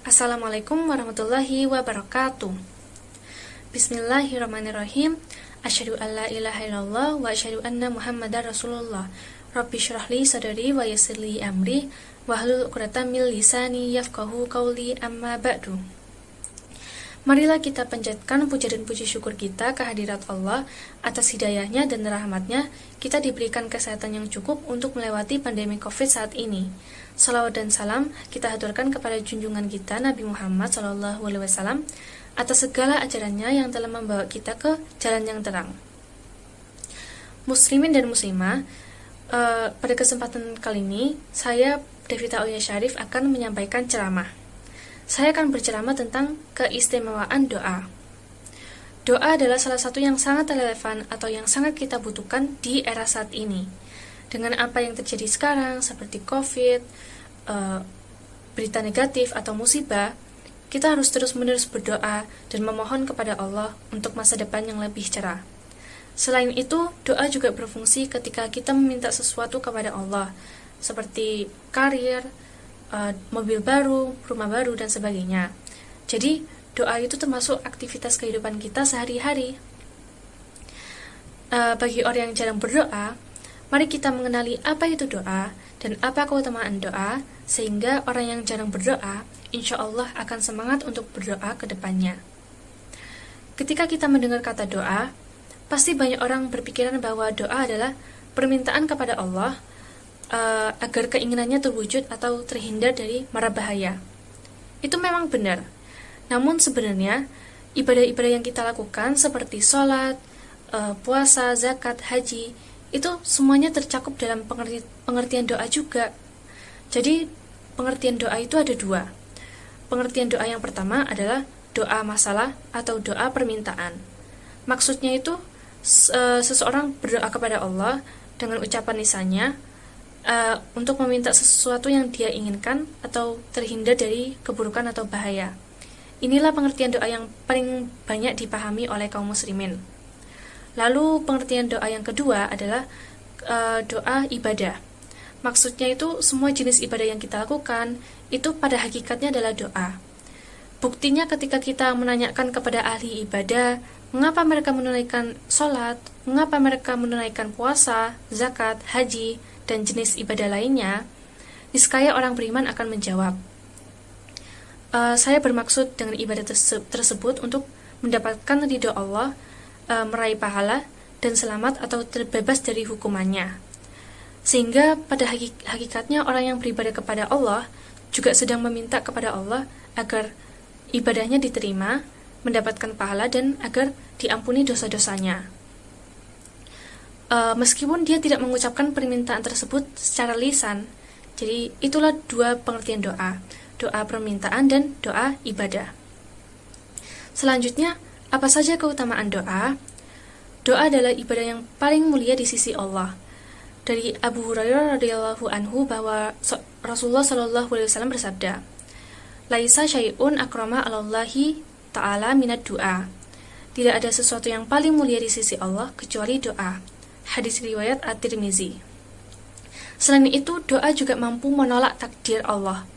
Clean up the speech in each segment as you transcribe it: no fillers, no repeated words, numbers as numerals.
Assalamualaikum warahmatullahi wabarakatuh. Bismillahirrahmanirrahim. Asyhadu an la ilaha illallah wa asyhadu anna Muhammadar Rasulullah. Rabbi shrah li sadri wa yassir li amri wahlul 'uqdatam min lisani yafqahu qawli, amma ba'du. Marilah kita panjatkan puja dan puji syukur kita kehadirat Allah atas hidayahnya dan rahmatnya. Kita diberikan kesehatan yang cukup untuk melewati pandemi COVID saat ini. Salawat dan salam kita haturkan kepada junjungan kita Nabi Muhammad SAW atas segala ajarannya yang telah membawa kita ke jalan yang terang. Muslimin dan muslimah, pada kesempatan kali ini saya Devita Oya Syarif akan menyampaikan ceramah. Saya akan berceramah tentang keistimewaan doa. Doa adalah salah satu yang sangat relevan atau yang sangat kita butuhkan di era saat ini. Dengan apa yang terjadi sekarang seperti COVID, berita negatif atau musibah, kita harus terus-menerus berdoa dan memohon kepada Allah untuk masa depan yang lebih cerah. Selain itu, doa juga berfungsi ketika kita meminta sesuatu kepada Allah, seperti karir, mobil baru, rumah baru, dan sebagainya. Jadi, doa itu termasuk aktivitas kehidupan kita sehari-hari. Bagi orang yang jarang berdoa, mari kita mengenali apa itu doa dan apa keutamaan doa, sehingga orang yang jarang berdoa, insya Allah akan semangat untuk berdoa ke depannya. Ketika kita mendengar kata doa, pasti banyak orang berpikiran bahwa doa adalah permintaan kepada Allah agar keinginannya terwujud atau terhindar dari mara bahaya. Itu memang benar. Namun sebenarnya, ibadah-ibadah yang kita lakukan seperti sholat, puasa, zakat, haji, itu semuanya tercakup dalam pengertian doa juga. Jadi, pengertian doa itu ada dua. Pengertian doa yang pertama adalah doa masalah atau doa permintaan. Maksudnya itu, seseorang berdoa kepada Allah dengan ucapan lisannya, untuk meminta sesuatu yang dia inginkan atau terhindar dari keburukan atau bahaya. Inilah pengertian doa yang paling banyak dipahami oleh kaum muslimin. Lalu pengertian doa yang kedua adalah doa ibadah. Maksudnya itu semua jenis ibadah yang kita lakukan itu pada hakikatnya adalah doa. Buktinya ketika kita menanyakan kepada ahli ibadah, mengapa mereka menunaikan sholat, mengapa mereka menunaikan puasa, zakat, haji, dan jenis ibadah lainnya, niscaya orang beriman akan menjawab, saya bermaksud dengan ibadah tersebut untuk mendapatkan ridho Allah, meraih pahala, dan selamat atau terbebas dari hukumannya. Sehingga pada hakikatnya orang yang beribadah kepada Allah juga sedang meminta kepada Allah agar ibadahnya diterima, mendapatkan pahala, dan agar diampuni dosa-dosanya. Meskipun dia tidak mengucapkan permintaan tersebut secara lisan. Jadi itulah dua pengertian doa, doa permintaan dan doa ibadah. Selanjutnya, apa saja keutamaan doa? Doa adalah ibadah yang paling mulia di sisi Allah. Dari Abu Hurairah radhiyallahu anhu bahwa Rasulullah sallallahu alaihi wasallam bersabda, "Laisa syai'un akrama 'alallahi ta'ala minad du'a." Tidak ada sesuatu yang paling mulia di sisi Allah kecuali doa. Hadis riwayat At-Tirmizi. Selain itu, doa juga mampu menolak takdir Allah.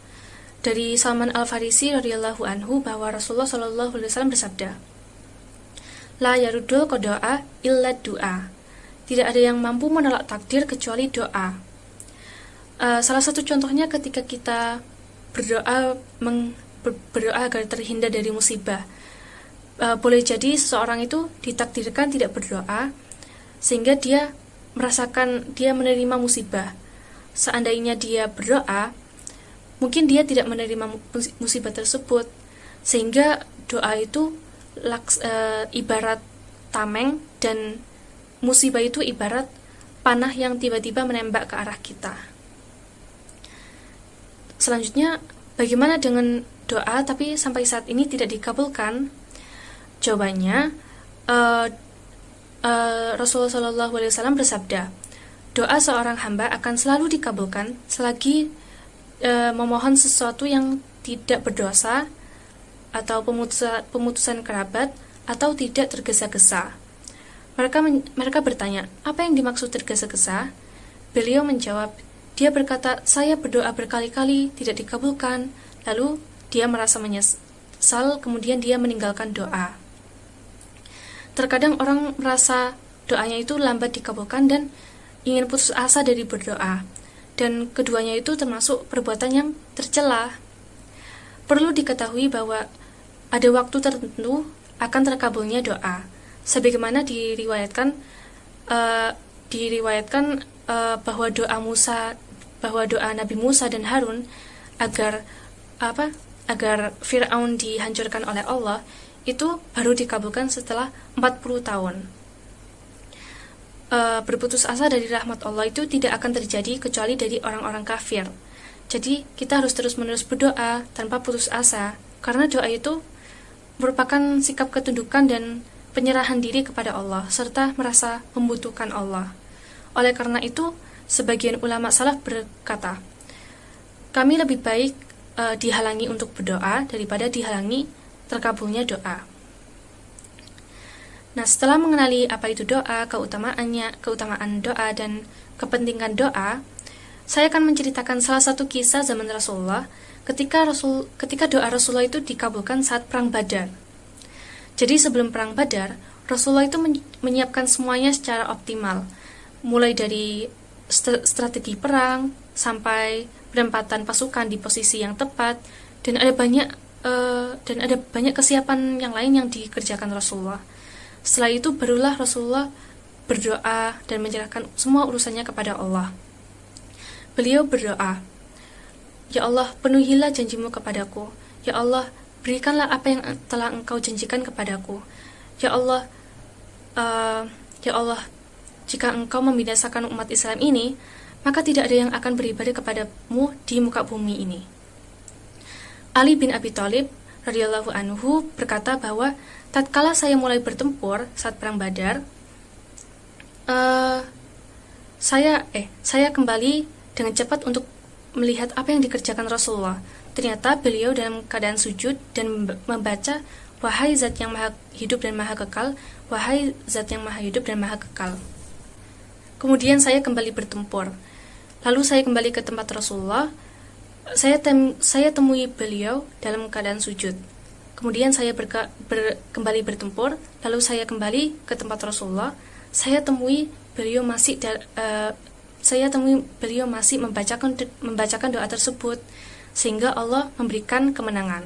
Dari Salman Al-Farisi radhiyallahu anhu bahwa Rasulullah sallallahu alaihi wasallam bersabda, "La yarudul qada'a illa du'a." Tidak ada yang mampu menolak takdir kecuali doa. Salah satu contohnya ketika kita berdoa agar terhindar dari musibah. Boleh jadi seseorang itu ditakdirkan tidak berdoa, sehingga dia merasakan dia menerima musibah. Seandainya dia berdoa, mungkin dia tidak menerima musibah tersebut, sehingga doa itu ibarat tameng, dan musibah itu ibarat panah yang tiba-tiba menembak ke arah kita. Selanjutnya, bagaimana dengan doa tapi sampai saat ini tidak dikabulkan? Jawabannya, Rasulullah SAW bersabda, doa seorang hamba akan selalu dikabulkan selagi memohon sesuatu yang tidak berdosa atau pemutusan kerabat atau tidak tergesa-gesa. Mereka bertanya, apa yang dimaksud tergesa-gesa? Beliau menjawab, dia berkata, saya berdoa berkali-kali tidak dikabulkan, lalu dia merasa menyesal, kemudian dia meninggalkan doa. Terkadang orang merasa doanya itu lambat dikabulkan dan ingin putus asa dari berdoa, dan keduanya itu termasuk perbuatan yang tercela. Perlu diketahui bahwa ada waktu tertentu akan terkabulnya doa, sebagaimana diriwayatkan bahwa doa Nabi Musa dan Harun agar Fir'aun dihancurkan oleh Allah itu baru dikabulkan setelah 40 tahun. Berputus asa dari rahmat Allah itu tidak akan terjadi kecuali dari orang-orang kafir. Jadi kita harus terus-menerus berdoa tanpa putus asa, karena doa itu merupakan sikap ketundukan dan penyerahan diri kepada Allah serta merasa membutuhkan Allah. Oleh karena itu, sebagian ulama salaf berkata, kami lebih baik dihalangi untuk berdoa daripada dihalangi terkabulnya doa. Nah, setelah mengenali apa itu doa, keutamaan doa dan kepentingan doa, saya akan menceritakan salah satu kisah zaman Rasulullah ketika doa Rasulullah itu dikabulkan saat perang Badar. Jadi sebelum perang Badar, Rasulullah itu menyiapkan semuanya secara optimal, mulai dari strategi perang sampai penempatan pasukan di posisi yang tepat, dan ada banyak kesiapan yang lain yang dikerjakan Rasulullah. Setelah itu barulah Rasulullah berdoa dan menyerahkan semua urusannya kepada Allah. Beliau berdoa, "Ya Allah, penuhilah janjimu kepadaku. Ya Allah, berikanlah apa yang telah Engkau janjikan kepadaku. Ya Allah, jika Engkau membinasakan umat Islam ini, maka tidak ada yang akan beribadah kepadamu di muka bumi ini." Ali bin Abi Thalib radhiyallahu anhu berkata bahwa tatkala saya mulai bertempur saat perang Badar, saya kembali dengan cepat untuk melihat apa yang dikerjakan Rasulullah. Ternyata beliau dalam keadaan sujud dan membaca, "Wahai Zat yang Maha Hidup dan Maha Kekal, wahai Zat yang Maha Hidup dan Maha Kekal." Kemudian saya kembali bertempur. Lalu saya kembali ke tempat Rasulullah. Saya temui beliau dalam keadaan sujud. Kemudian saya kembali bertempur. Lalu saya kembali ke tempat Rasulullah. Saya temui beliau masih membacakan doa tersebut, sehingga Allah memberikan kemenangan.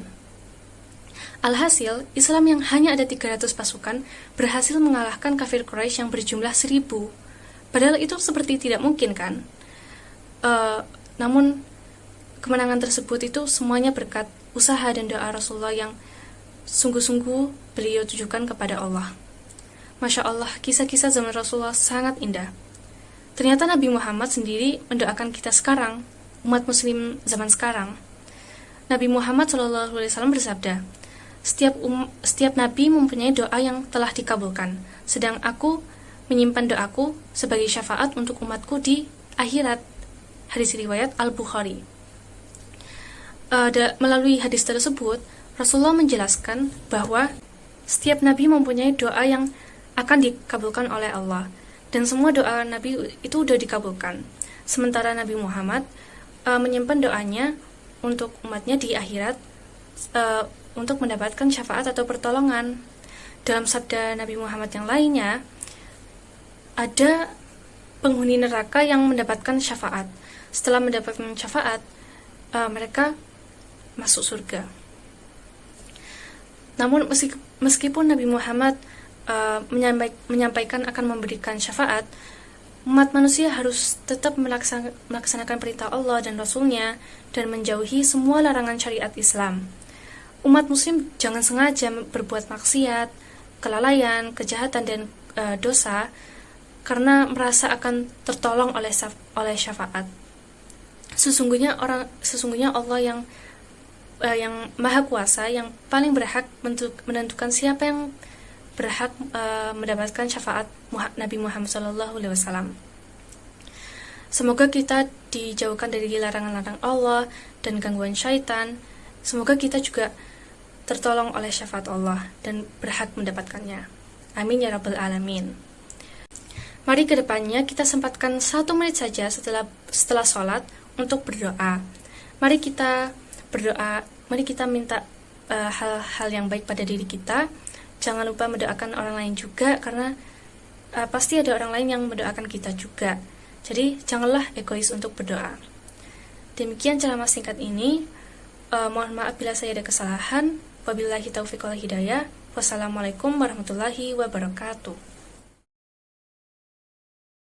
Alhasil, Islam yang hanya ada 300 pasukan berhasil mengalahkan kafir Quraisy yang berjumlah 1000. Padahal itu seperti tidak mungkin, kan? Namun kemenangan tersebut itu semuanya berkat usaha dan doa Rasulullah yang sungguh-sungguh beliau tujukan kepada Allah. Masya Allah, kisah-kisah zaman Rasulullah sangat indah. Ternyata Nabi Muhammad sendiri mendoakan kita sekarang, umat muslim zaman sekarang. Nabi Muhammad SAW bersabda, setiap nabi mempunyai doa yang telah dikabulkan, sedang aku menyimpan doaku sebagai syafaat untuk umatku di akhirat. Hadis riwayat Al-Bukhari. Melalui hadis tersebut, Rasulullah menjelaskan bahwa setiap nabi mempunyai doa yang akan dikabulkan oleh Allah, dan semua doa Nabi itu sudah dikabulkan. Sementara Nabi Muhammad menyimpan doanya untuk umatnya di akhirat, untuk mendapatkan syafaat atau pertolongan. Dalam sabda Nabi Muhammad yang lainnya, ada penghuni neraka yang mendapatkan syafaat. Setelah mendapatkan syafaat, mereka masuk surga. Namun meskipun Nabi Muhammad menyampaikan akan memberikan syafaat, umat manusia harus tetap melaksanakan perintah Allah dan Rasulnya dan menjauhi semua larangan syariat Islam. Umat muslim jangan sengaja berbuat maksiat, kelalaian, kejahatan, dan dosa karena merasa akan tertolong oleh syafaat. Sesungguhnya Allah yang Maha Kuasa, yang paling berhak menentukan siapa yang berhak mendapatkan syafaat Nabi Muhammad SAW. Semoga kita dijauhkan dari larangan-larangan Allah dan gangguan syaitan. Semoga kita juga tertolong oleh syafaat Allah dan berhak mendapatkannya. Amin ya rabbal alamin. Mari kedepannya kita sempatkan 1 menit saja setelah sholat untuk berdoa. Mari kita berdoa mari kita minta hal-hal yang baik pada diri kita. Jangan lupa mendoakan orang lain juga, karena pasti ada orang lain yang mendoakan kita juga. Jadi janganlah egois untuk berdoa. Demikian ceramah singkat ini. Mohon maaf bila saya ada kesalahan. Wabillahi taufiq wal hidayah. Wassalamualaikum warahmatullahi wabarakatuh.